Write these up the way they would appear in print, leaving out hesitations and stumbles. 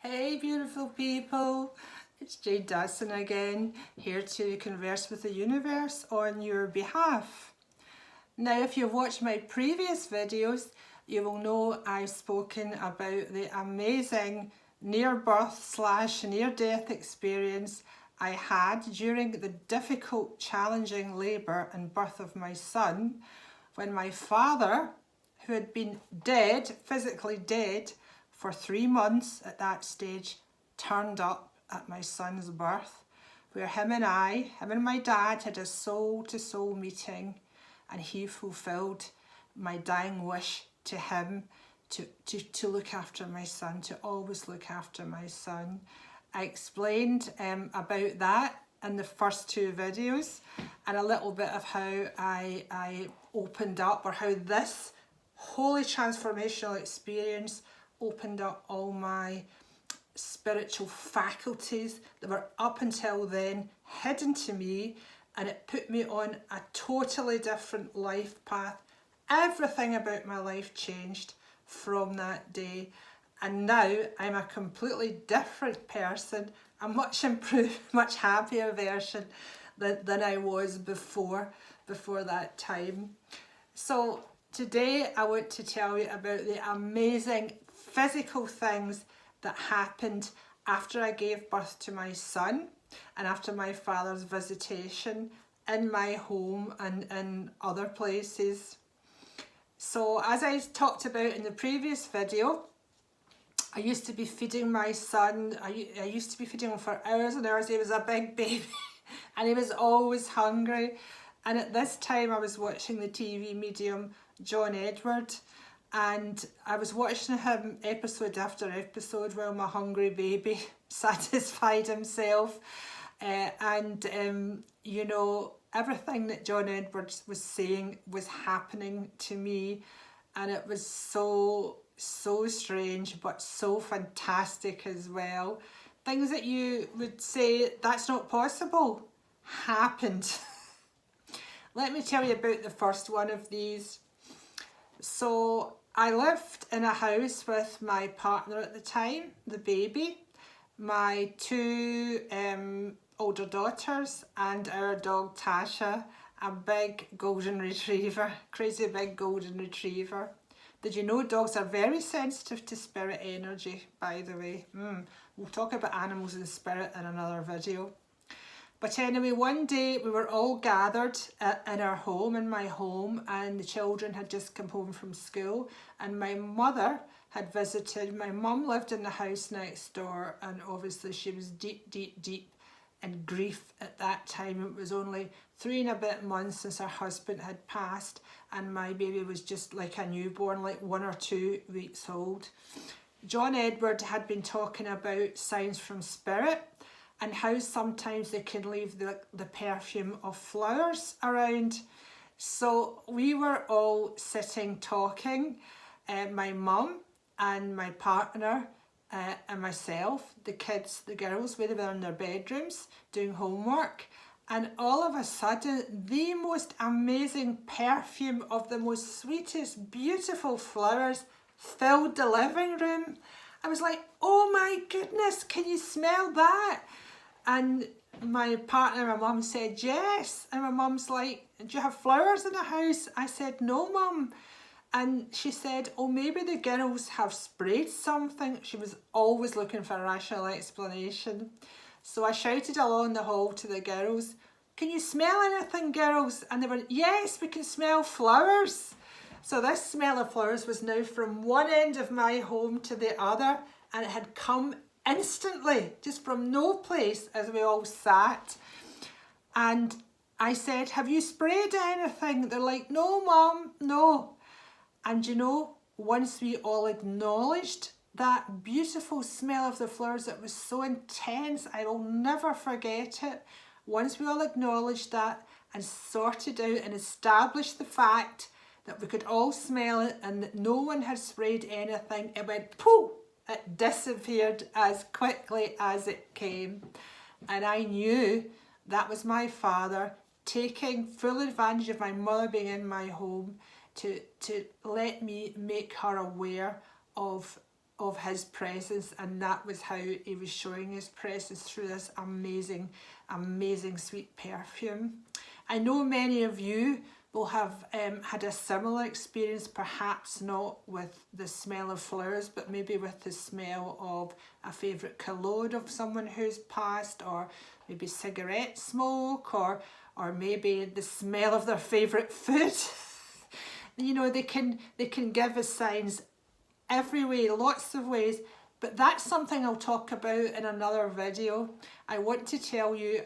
Hey beautiful people, it's Jade Dawson again, here to converse with the universe on your behalf. Now if you've watched my previous videos, you will know I've spoken about the amazing near-birth / near-death experience I had during the difficult, challenging labour and birth of my son, when my father, who had been dead, physically dead, for 3 months at that stage, turned up at my son's birth, where him and my dad had a soul-to-soul meeting, and he fulfilled my dying wish to him to look after my son, to always look after my son. I explained about that in the first 2 videos, and a little bit of how I opened up, or how this holy transformational experience opened up all my spiritual faculties that were up until then hidden to me, and it put me on a totally different life path. Everything about my life changed from that day, and now I'm a completely different person, a much improved, much happier version than I was before that time. So today I want to tell you about the amazing physical things that happened after I gave birth to my son and after my father's visitation in my home and in other places. So as I talked about in the previous video, I used to be feeding my son. I used to be feeding him for hours and hours. He was a big baby and he was always hungry. And at this time I was watching the TV medium John Edward, and I was watching him episode after episode while my hungry baby satisfied himself. You know, everything that John Edwards was saying was happening to me, and it was so strange but so fantastic as well. Things that you would say that's not possible happened. Let me tell you about the first one of these. So I lived in a house with my partner at the time, the baby, my 2 older daughters, and our dog Tasha, a big golden retriever, crazy big golden retriever. Did you know dogs are very sensitive to spirit energy, by the way? We'll talk about animals and spirit in another video. But anyway, one day we were all gathered in our home, in my home, and the children had just come home from school, and my mother had visited. My mum lived in the house next door, and obviously she was deep in grief at that time. It was only 3 and a bit months since her husband had passed, and my baby was just like a newborn, like 1 or 2 weeks old. John Edward had been talking about signs from spirit, and how sometimes they can leave the perfume of flowers around. So we were all sitting talking, my mum and my partner and myself, the kids, the girls, we were in their bedrooms doing homework, and all of a sudden the most amazing perfume of the most sweetest, beautiful flowers filled the living room. I was like, oh my goodness, can you smell that? And my partner, my mum, said yes. And my mum's like, do you have flowers in the house? I said, no, mum. And she said, oh, maybe the girls have sprayed something. She was always looking for a rational explanation. So I shouted along the hall to the girls, can you smell anything, girls? And they went, yes, we can smell flowers. So this smell of flowers was now from one end of my home to the other, and it had come instantly, just from no place, as we all sat. And I said, have you sprayed anything? They're like, no, mum, no. And you know, once we all acknowledged that beautiful smell of the flowers, it was so intense, I will never forget it. Once we all acknowledged that and sorted out and established the fact that we could all smell it and that no one had sprayed anything, it went poof. It disappeared as quickly as it came. And I knew that was my father taking full advantage of my mother being in my home to let me make her aware of of his presence, and that was how he was showing his presence, through this amazing, amazing sweet perfume. I know many of you will have had a similar experience, perhaps not with the smell of flowers, but maybe with the smell of a favourite cologne of someone who's passed, or maybe cigarette smoke, or maybe the smell of their favourite food. You know, they can give us signs every way, lots of ways, but that's something I'll talk about in another video. I want to tell you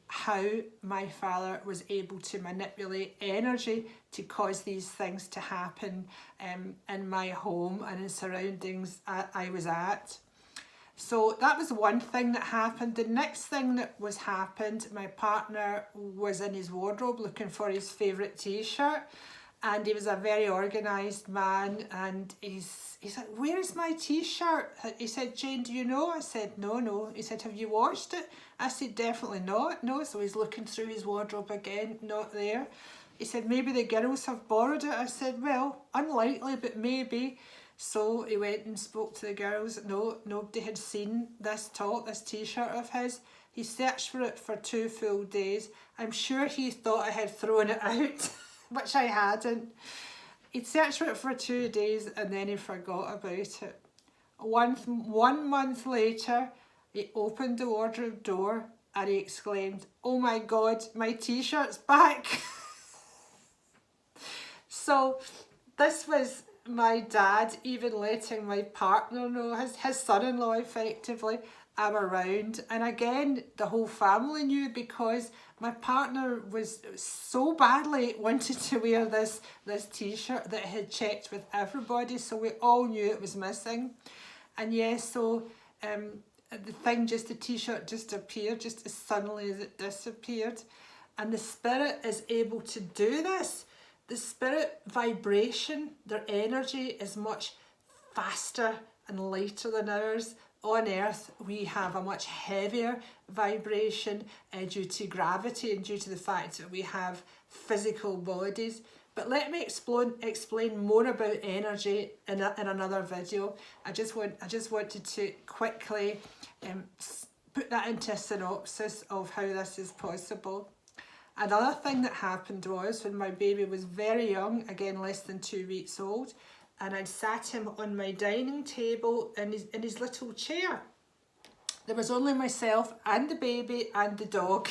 how my father was able to manipulate energy to cause these things to happen in my home and in surroundings I was at. So that was one thing that happened. The next thing that happened, my partner was in his wardrobe looking for his favourite t-shirt. And he was a very organised man, and he's like, "Where is my t-shirt?" He said, "Jane, do you know?" I said, No. He said, "Have you washed it?" I said, "Definitely not." No. So he's looking through his wardrobe again, not there. He said, "Maybe the girls have borrowed it." I said, "Well, unlikely, but maybe." So he went and spoke to the girls. No, nobody had seen this top, this t-shirt of his. He searched for it for 2 full days. I'm sure he thought I had thrown it out. Which I hadn't. He'd searched for it for 2 days and then he forgot about it. One month later, he opened the wardrobe door and he exclaimed, "Oh my God, my t-shirt's back." So this was my dad even letting my partner know, his son-in-law effectively, I'm around. And again, the whole family knew, because my partner was so badly wanted to wear this t-shirt that he had checked with everybody, so we all knew it was missing. And yes, so the t-shirt just appeared just as suddenly as it disappeared. And the spirit is able to do this. The spirit vibration, their energy is much faster and lighter than ours. On earth, we have a much heavier vibration due to gravity and due to the fact that we have physical bodies. But let me explain more about energy in another video. I just wanted to quickly put that into a synopsis of how this is possible. Another thing that happened was when my baby was very young, again less than 2 weeks old, and I'd sat him on my dining table in his little chair. There was only myself and the baby and the dog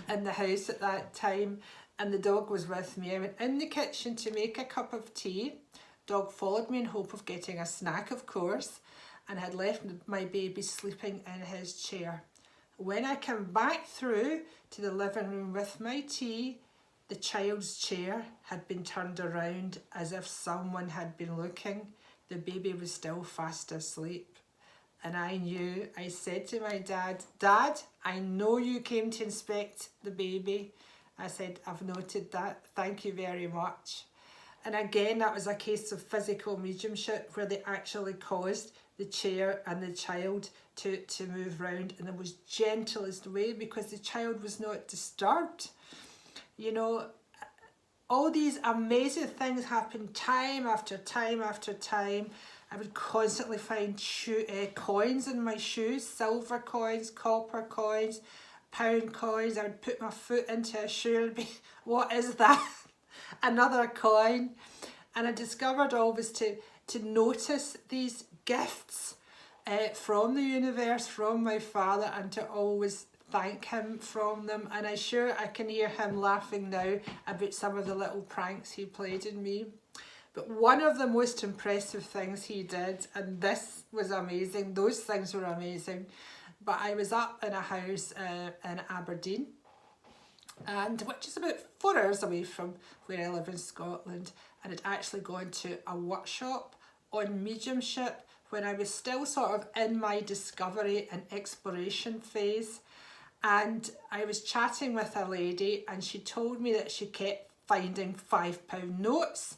in the house at that time, and the dog was with me. I went in the kitchen to make a cup of tea. Dog followed me in hope of getting a snack, of course, and had left my baby sleeping in his chair. When I came back through to the living room with my tea, the child's chair had been turned around as if someone had been looking. The baby was still fast asleep. And I said to my dad, "Dad, I know you came to inspect the baby." I said, "I've noted that. Thank you very much." And again, that was a case of physical mediumship where they actually caused the chair and the child to move round in the most gentlest way, because the child was not disturbed. You know, all these amazing things happen time after time after time. I would constantly find coins in my shoes, silver coins, copper coins, pound coins. I would put my foot into a shoe and be, "What is that?" Another coin. And I discovered always to notice these gifts from the universe, from my father, and to always thank him from them. And I'm sure I can hear him laughing now about some of the little pranks he played on me. But one of the most impressive things he did, and this was amazing, those things were amazing, but I was up in a house in Aberdeen, and which is about 4 hours away from where I live in Scotland, and had actually gone to a workshop on mediumship when I was still sort of in my discovery and exploration phase. And I was chatting with a lady, and she told me that she kept finding £5 notes.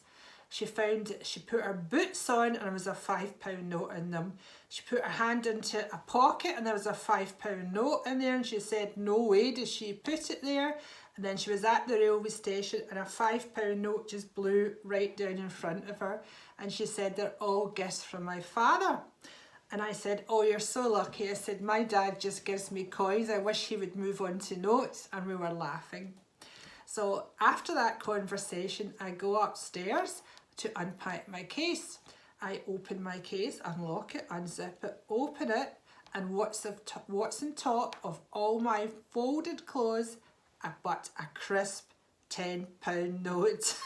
She put her boots on and there was a £5 note in them. She put her hand into a pocket and there was a £5 note in there, and she said, "No way did she put it there." And then she was at the railway station and a £5 note just blew right down in front of her. And she said, they're all gifts from my father. And I said, oh, you're so lucky. I said, my dad just gives me coins. I wish he would move on to notes. And we were laughing. So after that conversation, I go upstairs to unpack my case. I open my case, unlock it, unzip it, open it, and what's on top of all my folded clothes but a crisp £10 note.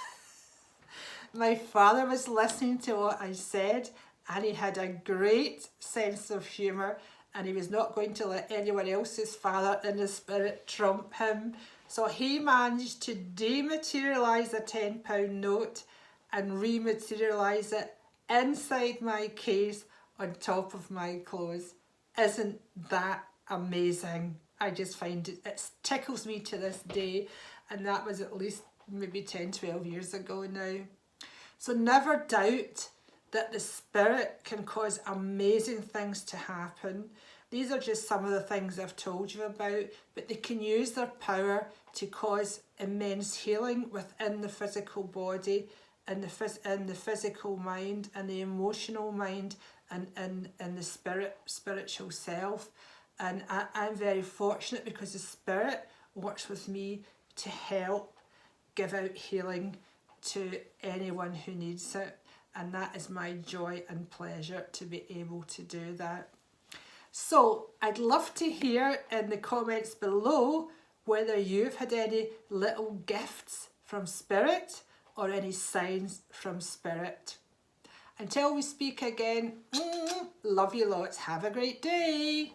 My father was listening to what I said, and he had a great sense of humour, and he was not going to let anyone else's father in the spirit trump him. So he managed to dematerialise a £10 note and rematerialise it inside my case on top of my clothes. Isn't that amazing? I just find it tickles me to this day, and that was at least maybe 10-12 years ago now. So never doubt that the spirit can cause amazing things to happen. These are just some of the things I've told you about, but they can use their power to cause immense healing within the physical body, in the physical mind, and the emotional mind, and in the spiritual self. And I'm very fortunate because the spirit works with me to help give out healing to anyone who needs it. And that is my joy and pleasure to be able to do that. So I'd love to hear in the comments below whether you've had any little gifts from spirit or any signs from spirit. Until we speak again, love you lots. Have a great day.